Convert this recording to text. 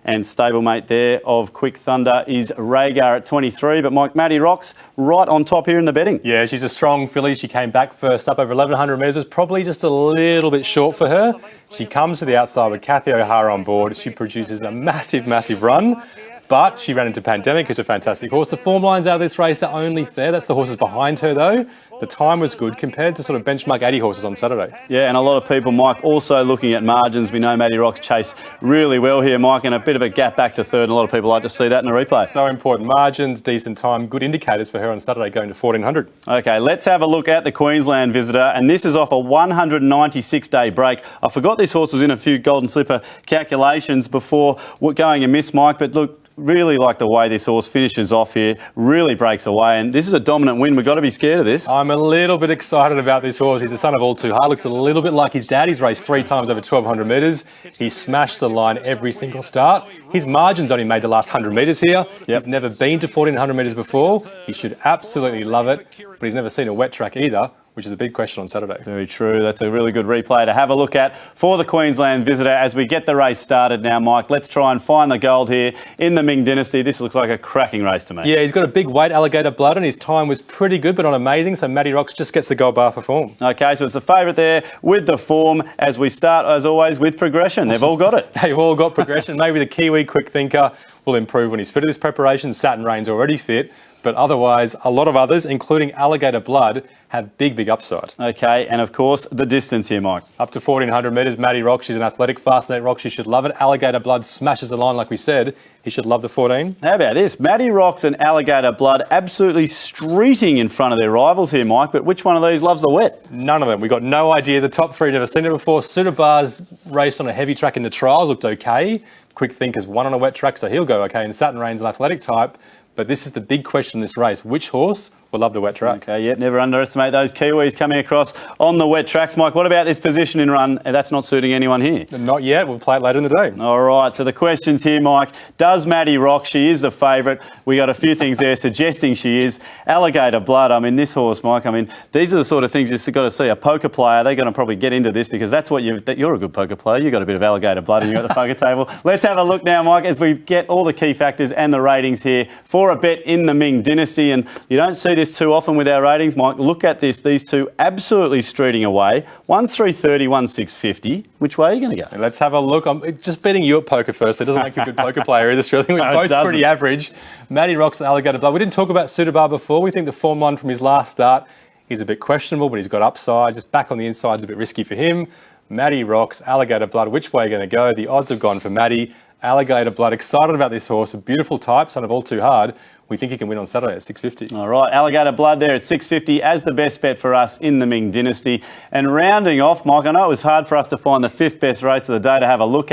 And stablemate there of Quick Thunder is Rhaegar at 23. But Mike, Maddie Rocks right on top here in the betting. Yeah, she's a strong filly. She came back first up over 1,100 metres. It's probably just a little bit short for her. She comes to the outside with Kathy O'Hara on board. She produces a massive, massive run. But she ran into Pandemic, who's a fantastic horse. The form lines out of this race are only fair. That's the horses behind her, though. The time was good compared to sort of benchmark 80 horses on Saturday. Yeah, and a lot of people, Mike, also looking at margins. We know Maddie Rocks chase really well here, Mike, and a bit of a gap back to third. And a lot of people like to see that in the replay. So important. Margins, decent time, good indicators for her on Saturday going to 1,400. OK, let's have a look at the Queensland Visitor. And this is off a 196-day break. I forgot this horse was in a few Golden Slipper calculations before going amiss, Mike. But look, really like the way this horse finishes off here, really breaks away, and this is a dominant win. We've got to be scared of this. I'm a little bit excited about this horse. He's the son of All Too Hard. Looks a little bit like his dad. He's raced 3 times over 1,200 metres. He's smashed the line every single start. His margin's only made the last 100 metres here. Yep. He's never been to 1,400 metres before. He should absolutely love it, but he's never seen a wet track either, which is a big question on Saturday. Very true. That's a really good replay to have a look at for the Queensland Visitor as we get the race started now, Mike. Let's try and find the gold here in the Ming Dynasty. This looks like a cracking race to me. Yeah, he's got a big weight, Alligator Blood, and his time was pretty good, but not amazing, so Maddie Rocks just gets the gold bar for form. OK, so it's a favourite there with the form as we start, as always, with progression. They've all got it. They've all got progression. Maybe the Kiwi Quick Thinker will improve when he's fit to this preparation. Saturn Reign's already fit. But otherwise, a lot of others, including Alligator Blood, have big, big upside. OK, and of course, the distance here, Mike. Up to 1,400 metres, Maddie Rocks, she's an athletic, fascinating rock. She should love it. Alligator Blood smashes the line, like we said. He should love the 14. How about this? Maddie Rocks and Alligator Blood absolutely streeting in front of their rivals here, Mike. But which one of these loves the wet? None of them. We got no idea. The top 3 never seen it before. Sudabar's raced on a heavy track in the trials, looked OK. Quick Thinker's won on a wet track, so he'll go OK. And Saturn Reign's an athletic type. But this is the big question in this race. Which horse will love the wet track? OK, yeah, never underestimate those Kiwis coming across on the wet tracks. Mike, what about this position in run? That's not suiting anyone here. Not yet. We'll play it later in the day. All right, so the questions here, Mike. Does Maddie rock? She is the favourite. We got a few things there suggesting she is. Alligator Blood. I mean, this horse, Mike, I mean, these are the sort of things you've got to see. A poker player, they're going to probably get into this because that's what you're a good poker player. You've got a bit of Alligator Blood and you've got the poker table. Let's have a look now, Mike, as we get all the key factors and the ratings here for a bet in the Ming Dynasty. And you don't see this too often with our ratings, Mike. Look at this. These two absolutely streeting away. One's 330, one's 650. Which way are you going to go? Let's have a look. I'm just betting you at poker first. It doesn't make you a good poker player either, Sterling. We're both pretty average. Maddie Rocks, Alligator Blood. We didn't talk about Sudabar before. We think the form line from his last start is a bit questionable, but he's got upside. Just back on the inside is a bit risky for him. Maddie Rocks, Alligator Blood. Which way are you going to go? The odds have gone for Maddie. Alligator Blood. Excited about this horse. A beautiful type, son of All Too Hard. We think he can win on Saturday at 650. All right, Alligator Blood there at 650 as the best bet for us in the Ming Dynasty. And rounding off, Mike, I know it was hard for us to find the 5th best race of the day to have a look at.